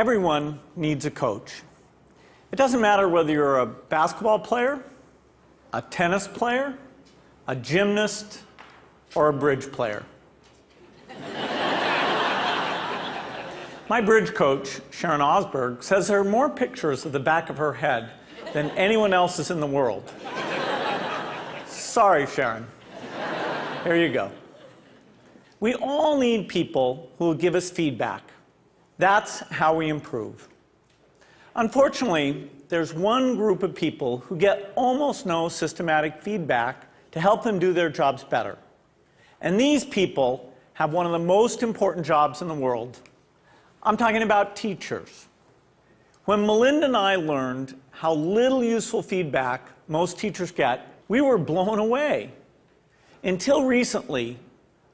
Everyone needs a coach. It doesn't matter whether you're a basketball player, a tennis player, a gymnast, or a bridge player. My bridge coach, Sharon Osberg, says there are more pictures of the back of her head than anyone else's in the world. Sorry, Sharon. Here you go. We all need people who will give us feedback. That's how we improve. Unfortunately, there's one group of people who get almost no systematic feedback to help them do their jobs better. And these people have one of the most important jobs in the world. I'm talking about teachers. When Melinda and I learned how little useful feedback most teachers get, we were blown away. Until recently,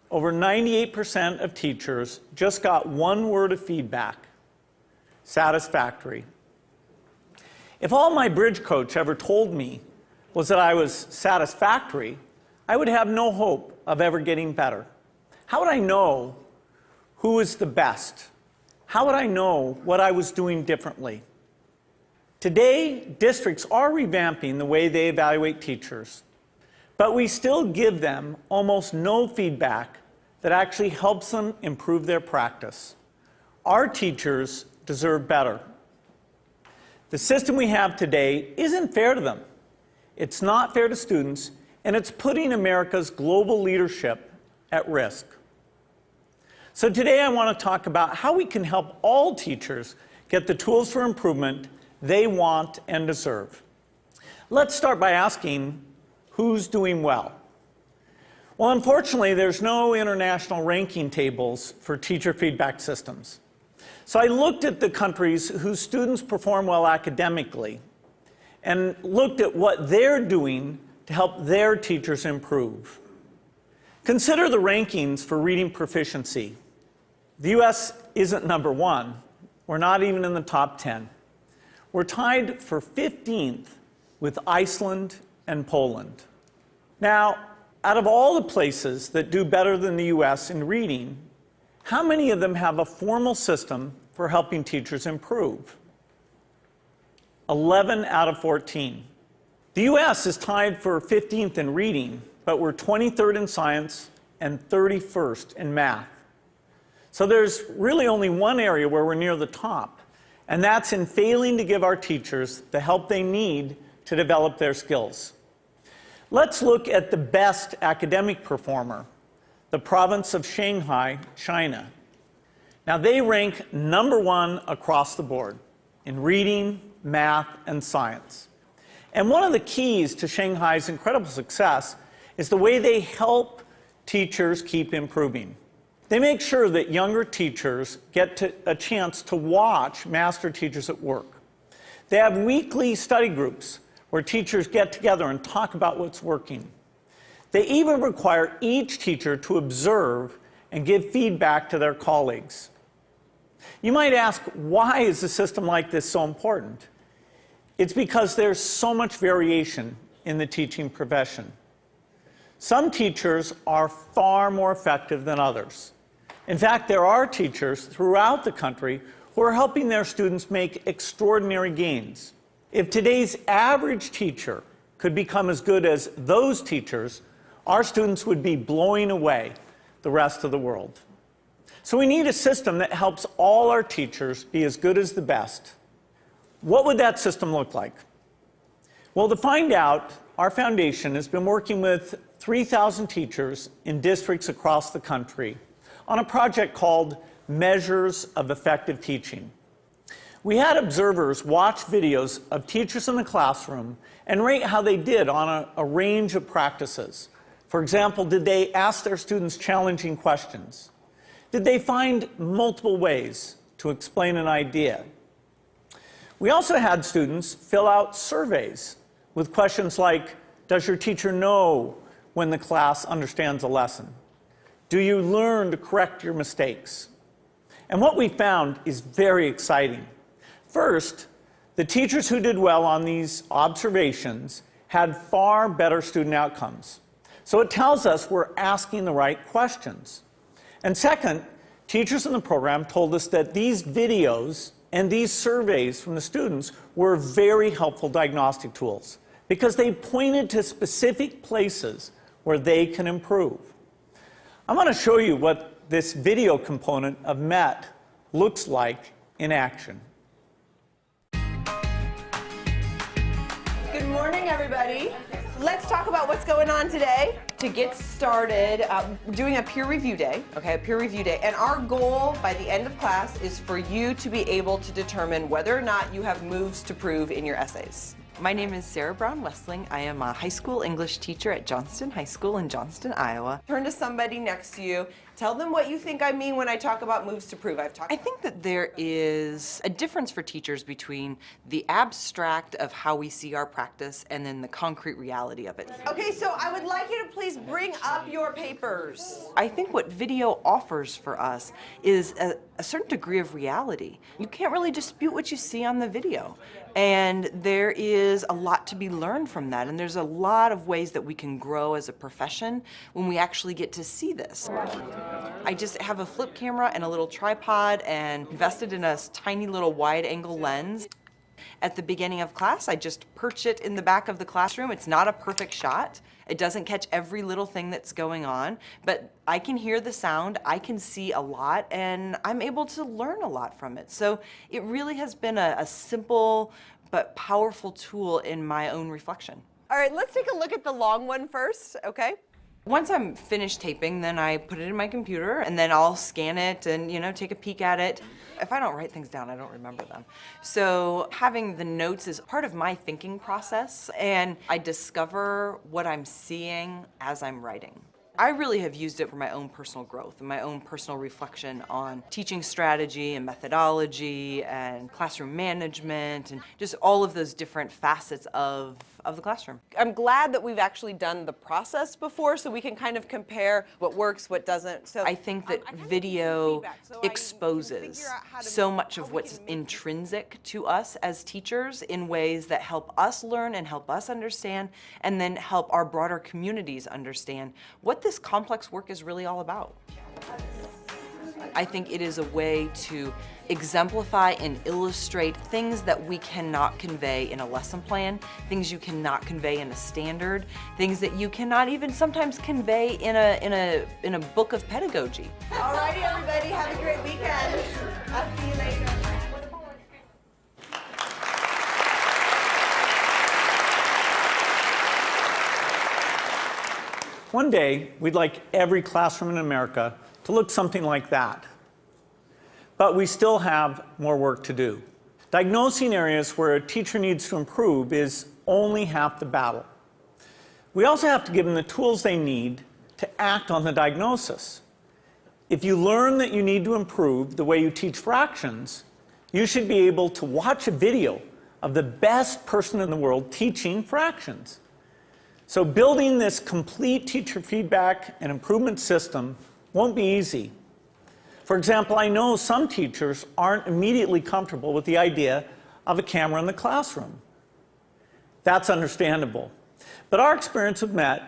over 98% of teachers just got one word of feedback: satisfactory. If all my bridge coach ever told me was that I was satisfactory, I would have no hope of ever getting better. How would I know who was the best? How would I know what I was doing differently? Today, districts are revamping the way they evaluate teachers, but we still give them almost no feedback that actually helps them improve their practice. Our teachers deserve better. The system we have today isn't fair to them. It's not fair to students, and it's putting America's global leadership at risk. So today I want to talk about how we can help all teachers get the tools for improvement they want and deserve. Let's start by asking, who's doing well? Well, unfortunately, there's no international ranking tables for teacher feedback systems. So I looked at the countries whose students perform well academically and looked at what they're doing to help their teachers improve. Consider the rankings for reading proficiency. The US isn't number one. We're not even in the top 10. We're tied for 15th with Iceland and Poland. Now, out of all the places that do better than the US in reading, how many of them have a formal system for helping teachers improve? 11 out of 14. The US is tied for 15th in reading, but we're 23rd in science and 31st in math. So there's really only one area where we're near the top, and that's in failing to give our teachers the help they need to develop their skills. Let's look at the best academic performer, the province of Shanghai, China. Now, they rank #1 across the board in reading, math, and science. And one of the keys to Shanghai's incredible success is the way they help teachers keep improving. They make sure that younger teachers get a chance to watch master teachers at work. They have weekly study groups where teachers get together and talk about what's working. They even require each teacher to observe and give feedback to their colleagues. You might ask, why is a system like this so important? It's because there's so much variation in the teaching profession. Some teachers are far more effective than others. In fact, there are teachers throughout the country who are helping their students make extraordinary gains. If today's average teacher could become as good as those teachers, our students would be blowing away the rest of the world. So we need a system that helps all our teachers be as good as the best. What would that system look like? Well, to find out, our foundation has been working with 3,000 teachers in districts across the country on a project called Measures of Effective Teaching. We had observers watch videos of teachers in the classroom and rate how they did on a range of practices. For example, did they ask their students challenging questions? Did they find multiple ways to explain an idea? We also had students fill out surveys with questions like, does your teacher know when the class understands a lesson? Do you learn to correct your mistakes? And what we found is very exciting. First, the teachers who did well on these observations had far better student outcomes. So it tells us we're asking the right questions. And second, teachers in the program told us that these videos And these surveys from the students were very helpful diagnostic tools because they pointed to specific places where they can improve. I'm going to show you what this video component of MET looks like in action. Good morning, everybody. Let's talk about what's going on today. To get started, we're doing a peer review day, okay, a peer review day. And our goal by the end of class is for you to be able to determine whether or not you have moves to prove in your essays. My name is Sarah Brown-Westling. I am a high school English teacher at Johnston High School in Johnston, Iowa. Turn to somebody next to you. Tell them what you think I mean when I talk about moves to prove. I think that there is a difference for teachers between the abstract of how we see our practice and then the concrete reality of it. Okay, so I would like you to please bring up your papers. I think what video offers for us is a certain degree of reality. You can't really dispute what you see on the video. And there is a lot to be learned from that. And there's a lot of ways that we can grow as a profession when we actually get to see this. I just have a flip camera and a little tripod and invested in a tiny little wide angle lens. At the beginning of class, I just perch it in the back of the classroom. It's not a perfect shot. It doesn't catch every little thing that's going on, but I can hear the sound, I can see a lot, and I'm able to learn a lot from it. So it really has been a simple but powerful tool in my own reflection. All right, let's take a look at the long one first, okay? Once I'm finished taping, then I put it in my computer, and then I'll scan it and, take a peek at it. If I don't write things down, I don't remember them. So having the notes is part of my thinking process, and I discover what I'm seeing as I'm writing. I really have used it for my own personal growth and my own personal reflection on teaching strategy and methodology and classroom management and just all of those different facets of the classroom. I'm glad that we've actually done the process before so we can kind of compare what works, what doesn't. So I think that video exposes so much of what's intrinsic to us as teachers in ways that help us learn and help us understand and then help our broader communities understand what this complex work is really all about. I think it is a way to exemplify and illustrate things that we cannot convey in a lesson plan, things you cannot convey in a standard, things that you cannot even sometimes convey in a book of pedagogy. All righty, everybody, have a great weekend. I'll see you later. One day, we'd like every classroom in America to look something like that. But we still have more work to do. Diagnosing areas where a teacher needs to improve is only half the battle. We also have to give them the tools they need to act on the diagnosis. If you learn that you need to improve the way you teach fractions, you should be able to watch a video of the best person in the world teaching fractions. So building this complete teacher feedback and improvement system won't be easy. For example, I know some teachers aren't immediately comfortable with the idea of a camera in the classroom. That's understandable. But our experience with MET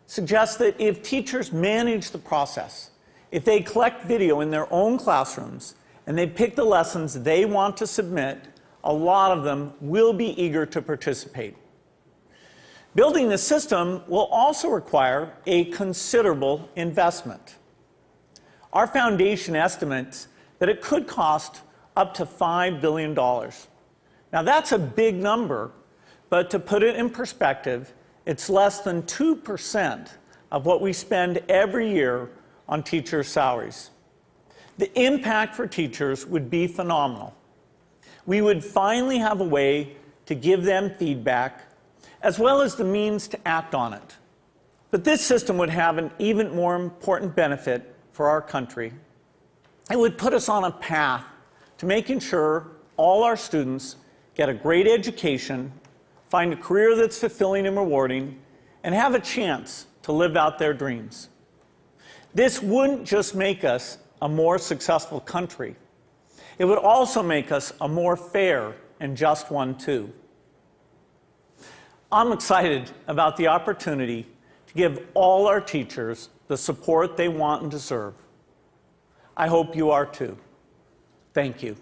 suggests that if teachers manage the process, if they collect video in their own classrooms and they pick the lessons they want to submit, a lot of them will be eager to participate. Building the system will also require a considerable investment. Our foundation estimates that it could cost up to $5 billion. Now that's a big number, but to put it in perspective, it's less than 2% of what we spend every year on teachers' salaries. The impact for teachers would be phenomenal. We would finally have a way to give them feedback, as well as the means to act on it. But this system would have an even more important benefit for our country. It would put us on a path to making sure all our students get a great education, find a career that's fulfilling and rewarding, and have a chance to live out their dreams. This wouldn't just make us a more successful country. It would also make us a more fair and just one, too. I'm excited about the opportunity to give all our teachers the support they want and deserve. I hope you are too. Thank you.